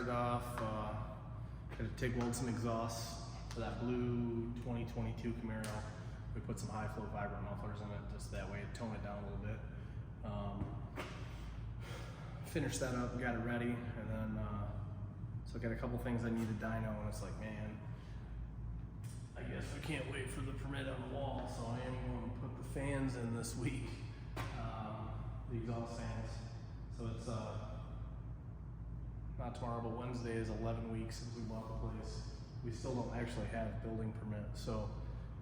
started off, gonna TIG weld some exhausts for that blue 2022 Camaro. We put some high flow vibrant mufflers in it, just that way tone it down a little bit. Finished that up, got it ready, and then so I got a couple things I needed dyno, and it's like, man, I guess I can't wait for the permit on the wall, so I am going to put the fans in this week, the exhaust fans. So it's not tomorrow, but Wednesday is 11 weeks since we bought the place. We still don't actually have building permit, so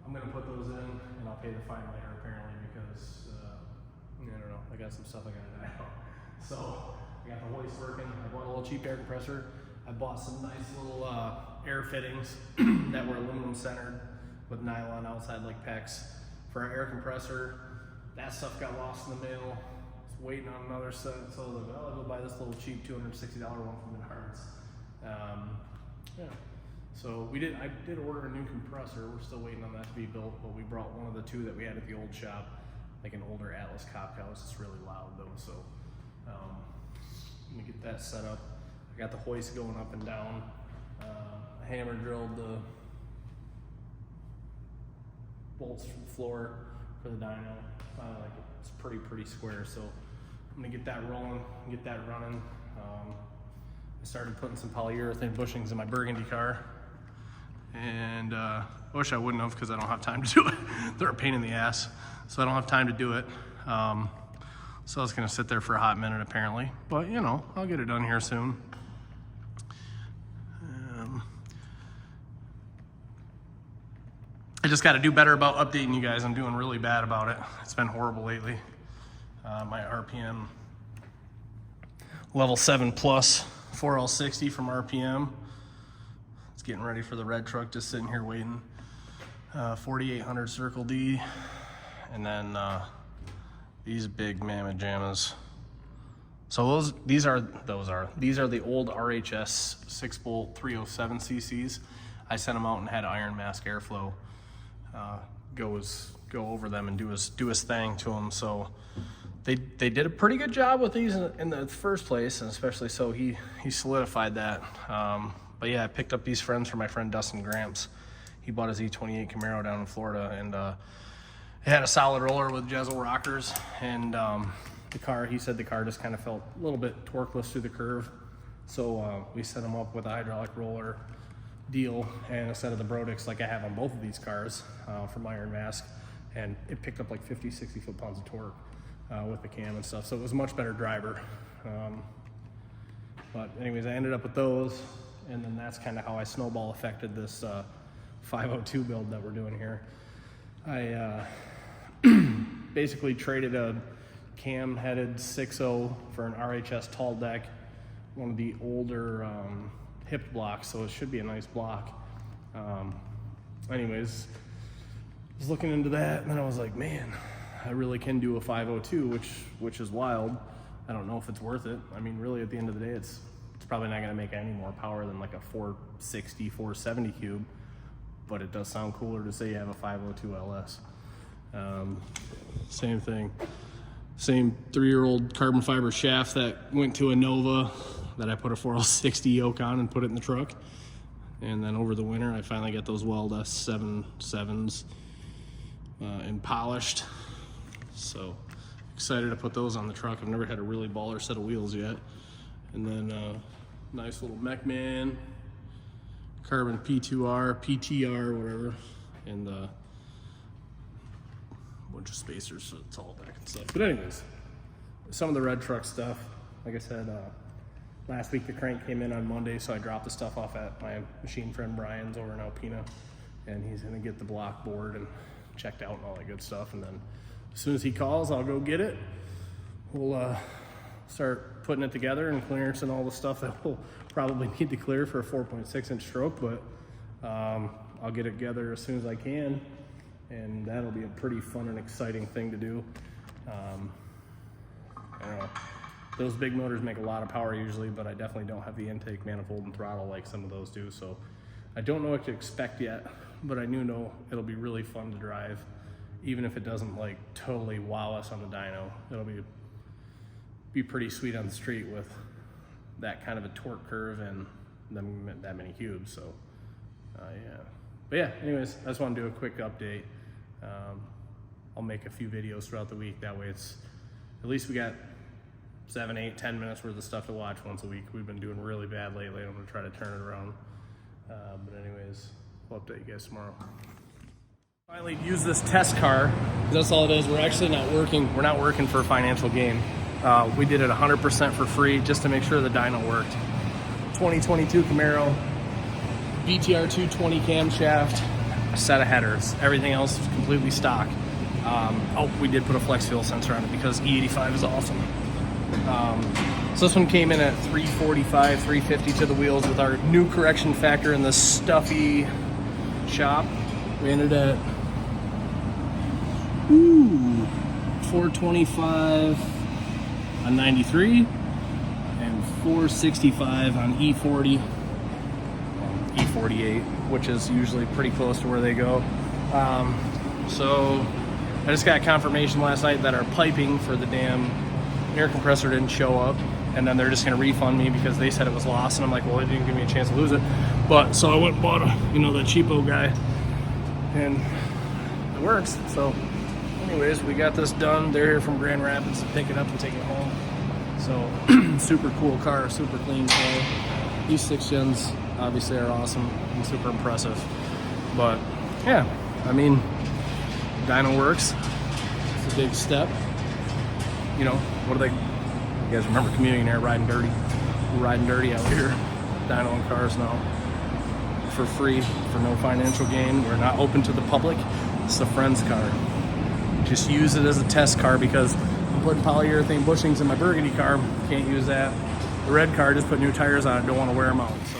I'm gonna put those in, and I'll pay the fine later apparently, because I don't know, I got some stuff I gotta dyno. So I got the hoist working. I bought a little cheap air compressor. I bought some nice little air fittings that were aluminum centered with nylon outside like PEX for our air compressor. That stuff got lost in the mail. I was waiting on another set, so I was like, I'll go buy this little cheap $260 one from Menards. Yeah. So I did order a new compressor. We're still waiting on that to be built, but we brought one of the two that we had at the old shop, like an older Atlas Cop house. It's really loud though, so let me get that set up. I got the hoist going up and down. I hammer drilled the bolts from the floor for the dyno. Like it's pretty square, so I'm gonna get that rolling, get that running. I started putting some polyurethane bushings in my Burgundy car, and I wish I wouldn't have, because I don't have time to do it. They're a pain in the ass, so I don't have time to do it. So I was gonna sit there for a hot minute apparently, but you know, I'll get it done here soon. I just got to do better about updating you guys. I'm doing really bad about it. It's been horrible lately. My RPM level 7 plus 4L60 from RPM. It's getting ready for the red truck, just sitting here waiting. 4800 Circle D, and then these big mammoth jammas. So these are the old RHS 6-bolt 307 cc's. I sent them out and had iron mask airflow go over them and do his thing to them. So they did a pretty good job with these in the first place, and especially so he solidified that. But yeah, I picked up these friends from my friend Dustin Gramps. He bought his E28 Camaro down in Florida, and it had a solid roller with Jezel rockers, and the car, he said the car just kind of felt a little bit torqueless through the curve. So we set him up with a hydraulic roller deal and a set of the Brodix like I have on both of these cars from Iron Mask, and it picked up like 50-60 foot-pounds of torque with the cam and stuff, so it was a much better driver. But anyways, I ended up with those, and then that's kind of how I snowball affected this 502 build that we're doing here. I basically traded a cam headed 6.0 for an RHS tall deck, one of the older hipped blocks, so it should be a nice block. Anyways, I was looking into that, and then I was like, man, I really can do a 502, which is wild. I don't know if it's worth it. I mean, really, at the end of the day, it's probably not gonna make any more power than like a 460, 470 cube, but it does sound cooler to say you have a 502 LS. Same thing. Same 3-year-old carbon fiber shaft that went to a Nova that I put a 4L60 yoke on and put it in the truck. And then over the winter, I finally got those Weld S77s and polished. So excited to put those on the truck. I've never had a really baller set of wheels yet. And then nice little Mechman, carbon P2R, PTR, whatever, and a bunch of spacers for the tall deck and stuff. But anyways, some of the red truck stuff, like I said, last week the crank came in on Monday, so I dropped the stuff off at my machine friend Brian's over in Alpena, and he's gonna get the block board and checked out and all that good stuff. And then as soon as he calls, I'll go get it. We'll start putting it together and clearance and all the stuff that we'll probably need to clear for a 4.6 inch stroke, but I'll get it together as soon as I can, and that'll be a pretty fun and exciting thing to do. I don't know. Those big motors make a lot of power usually, but I definitely don't have the intake manifold and throttle like some of those do, so I don't know what to expect yet, but I do know it'll be really fun to drive, even if it doesn't like totally wow us on the dyno. It'll be pretty sweet on the street with that kind of a torque curve and that many cubes. So yeah, but yeah, anyways, I just want to do a quick update. I'll make a few videos throughout the week. That way it's, at least we got 7, 8, 10 minutes worth of stuff to watch once a week. We've been doing really bad lately. I'm gonna try to turn it around. But anyways, I'll update you guys tomorrow. Finally use this test car, because that's all it is. We're actually not working. We're not working for financial gain. We did it 100% for free just to make sure the dyno worked. 2022 Camaro, BTR 220 camshaft, a set of headers. Everything else is completely stock. Oh, we did put a flex fuel sensor on it because E85 is awesome. So this one came in at 345, 350 to the wheels with our new correction factor in the stuffy shop. We ended at 425 on 93 and 465 on E40, E48, which is usually pretty close to where they go. So I just got confirmation last night that our piping for the damn air compressor didn't show up, and then they're just gonna refund me because they said it was lost, and I'm like, well, they didn't give me a chance to lose it. But so I went and bought a, the cheapo guy, and it works. So anyways, we got this done. They're here from Grand Rapids to pick it up and take it home. So super cool car, super clean car. These 6 gens obviously are awesome and super impressive. But yeah, I mean, dyno works. It's a big step. What do they, you guys remember Community Air riding dirty? We're riding dirty out here, dyno and cars now, for free, for no financial gain. We're not open to the public. It's a friend's car. Just use it as a test car because I'm putting polyurethane bushings in my burgundy car. Can't use that. The red car, just put new tires on it, don't want to wear them out. So